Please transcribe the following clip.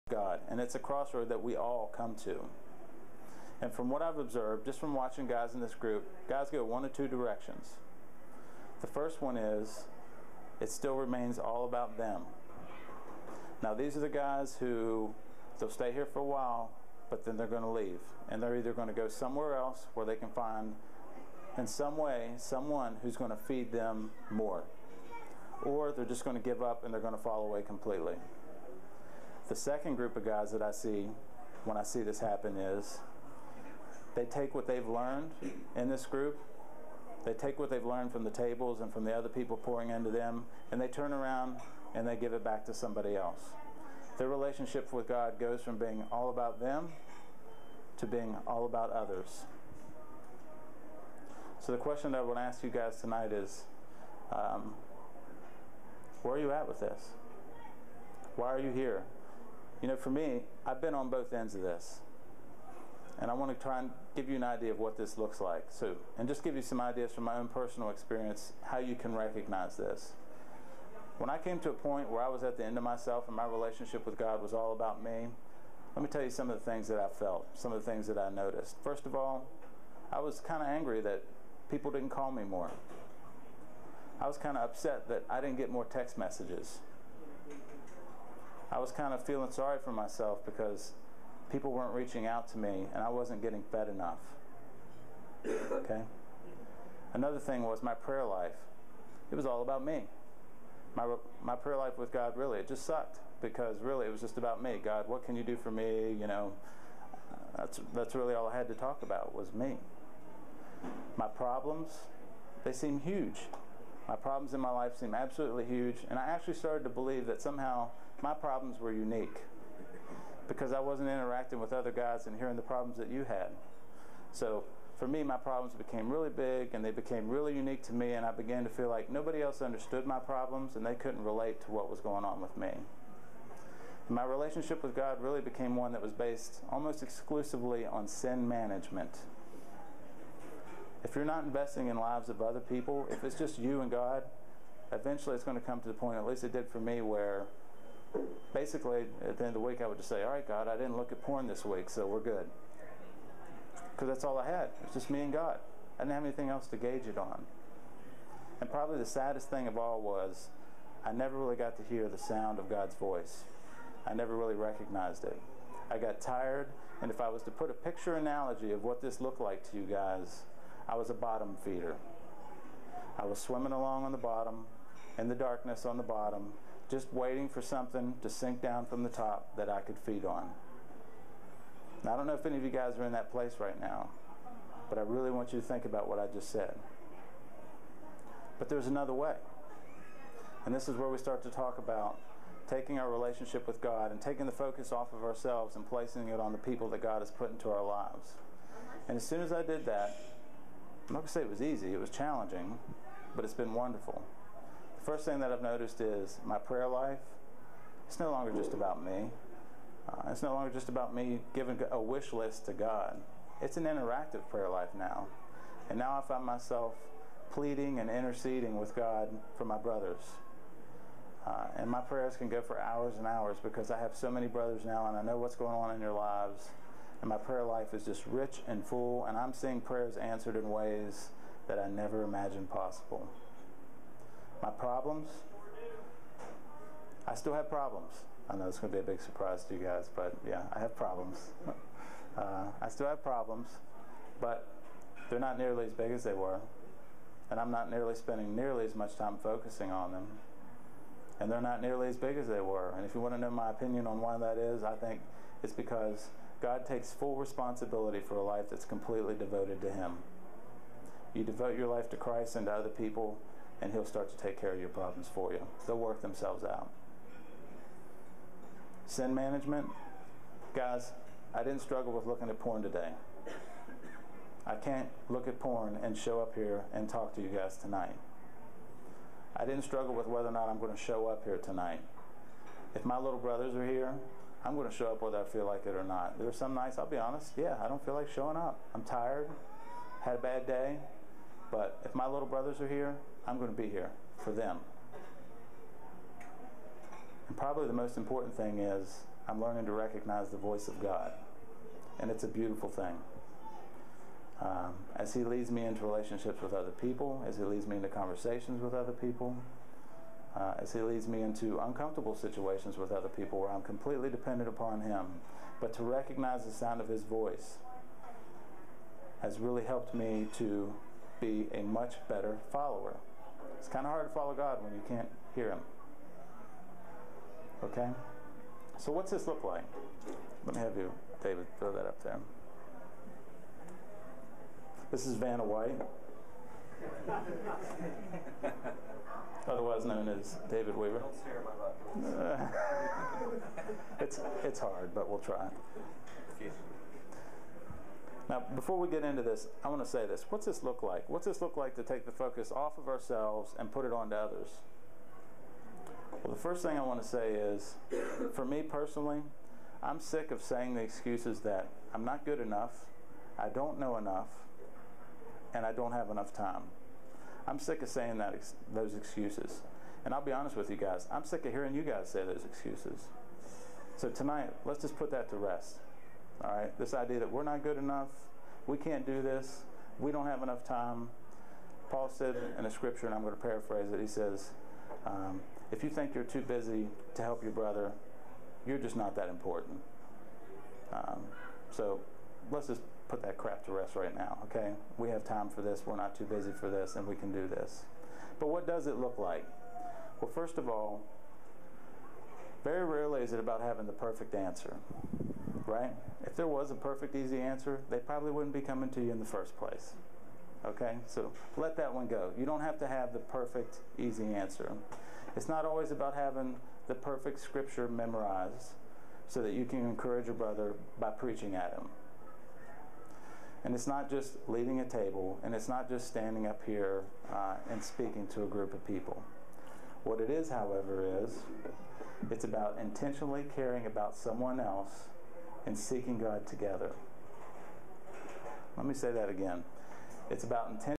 God, and it's a crossroad that we all come to. And from what I've observed, just from watching guys in this group, guys go one of two directions. The first one is, it still remains all about them. Now these are the guys who, they'll stay here for a while, but then they're going to leave. And they're either going to go somewhere else where they can find, in some way, someone who's going to feed them more. Or they're just going to give up and they're going to fall away completely. The second group of guys that I see when I see this happen is, they take what they've learned in this group, they take what they've learned from the tables and from the other people pouring into them, and they turn around and they give it back to somebody else. Their relationship with God goes from being all about them to being all about others. So the question that I want to ask you guys tonight is, where are you at with this? Why are you here? You know, for me, I've been on both ends of this. And I want to try and give you an idea of what this looks like. So, and just give you some ideas from my own personal experience, how you can recognize this. When I came to a point where I was at the end of myself and my relationship with God was all about me, let me tell you some of the things that I felt, some of the things that I noticed. First of all, I was kind of angry that people didn't call me more. I was kind of upset that I didn't get more text messages. I was kind of feeling sorry for myself because people weren't reaching out to me and I wasn't getting fed enough. Okay? Another thing was my prayer life. It was all about me. My prayer life with God, really, it just sucked, because really it was just about me. God, what can you do for me? You know, that's really all I had to talk about, was me. My problems, they seem huge. My problems in my life seem absolutely huge, and I actually started to believe that somehow my problems were unique, because I wasn't interacting with other guys and hearing the problems that you had. So for me, my problems became really big and they became really unique to me, and I began to feel like nobody else understood my problems and they couldn't relate to what was going on with me. And my relationship with God really became one that was based almost exclusively on sin management. If you're not investing in lives of other people, if it's just you and God, eventually it's going to come to the point, at least it did for me, where basically at the end of the week I would just say, all right, God, I didn't look at porn this week, so we're good. Because that's all I had. It was just me and God. I didn't have anything else to gauge it on. And probably the saddest thing of all was, I never really got to hear the sound of God's voice. I never really recognized it. I got tired, and if I was to put a picture analogy of what this looked like to you guys, I was a bottom feeder. I was swimming along on the bottom, in the darkness on the bottom, just waiting for something to sink down from the top that I could feed on. Now, I don't know if any of you guys are in that place right now, but I really want you to think about what I just said. But there's another way. And this is where we start to talk about taking our relationship with God and taking the focus off of ourselves and placing it on the people that God has put into our lives. And as soon as I did that, I'm not going to say it was easy, it was challenging, but it's been wonderful. The first thing that I've noticed is my prayer life, it's no longer just about me. It's no longer just about me giving a wish list to God. It's an interactive prayer life now. And now I find myself pleading and interceding with God for my brothers. And my prayers can go for hours and hours, because I have so many brothers now and I know what's going on in their lives. And my prayer life is just rich and full, and I'm seeing prayers answered in ways that I never imagined possible. My problems, I still have problems. I know it's going to be a big surprise to you guys, but yeah, I have problems. I still have problems, but they're not nearly as big as they were. And I'm not nearly spending nearly as much time focusing on them. And they're not nearly as big as they were. And if you want to know my opinion on why that is, I think it's because God takes full responsibility for a life that's completely devoted to Him. You devote your life to Christ and to other people, and He'll start to take care of your problems for you. They'll work themselves out. Sin management, guys, I didn't struggle with looking at porn today. I can't look at porn and show up here and talk to you guys tonight. I didn't struggle with whether or not I'm going to show up here tonight. If my little brothers are here, I'm going to show up whether I feel like it or not. There are some nights, I'll be honest, yeah, I don't feel like showing up. I'm tired, had a bad day, but if my little brothers are here, I'm going to be here for them. And probably the most important thing is, I'm learning to recognize the voice of God. And it's a beautiful thing. As He leads me into relationships with other people, as He leads me into conversations with other people, as He leads me into uncomfortable situations with other people where I'm completely dependent upon Him. But to recognize the sound of His voice has really helped me to be a much better follower. It's kind of hard to follow God when you can't hear Him. Okay? So what's this look like? Let me have you, David, throw that up there. This is Vanna White, otherwise known as David Weaver. It's hard, but we'll try. Now, before we get into this, I want to say this. What's this look like? What's this look like to take the focus off of ourselves and put it on to others? Well, the first thing I want to say is, for me personally, I'm sick of saying the excuses that I'm not good enough, I don't know enough, and I don't have enough time. I'm sick of saying those excuses. And I'll be honest with you guys, I'm sick of hearing you guys say those excuses. So tonight, let's just put that to rest. All right? This idea that we're not good enough, we can't do this, we don't have enough time. Paul said in a scripture, and I'm going to paraphrase it, he says, if you think you're too busy to help your brother, you're just not that important. So let's just put that crap to rest right now, okay? We have time for this, we're not too busy for this, and we can do this. But what does it look like? Well, first of all, very rarely is it about having the perfect answer, right? If there was a perfect, easy answer, they probably wouldn't be coming to you in the first place, okay? So let that one go. You don't have to have the perfect, easy answer. It's not always about having the perfect scripture memorized so that you can encourage your brother by preaching at him. And it's not just leading a table, and it's not just standing up here and speaking to a group of people. What it is, however, is it's about intentionally caring about someone else and seeking God together. Let me say that again. It's about intentionally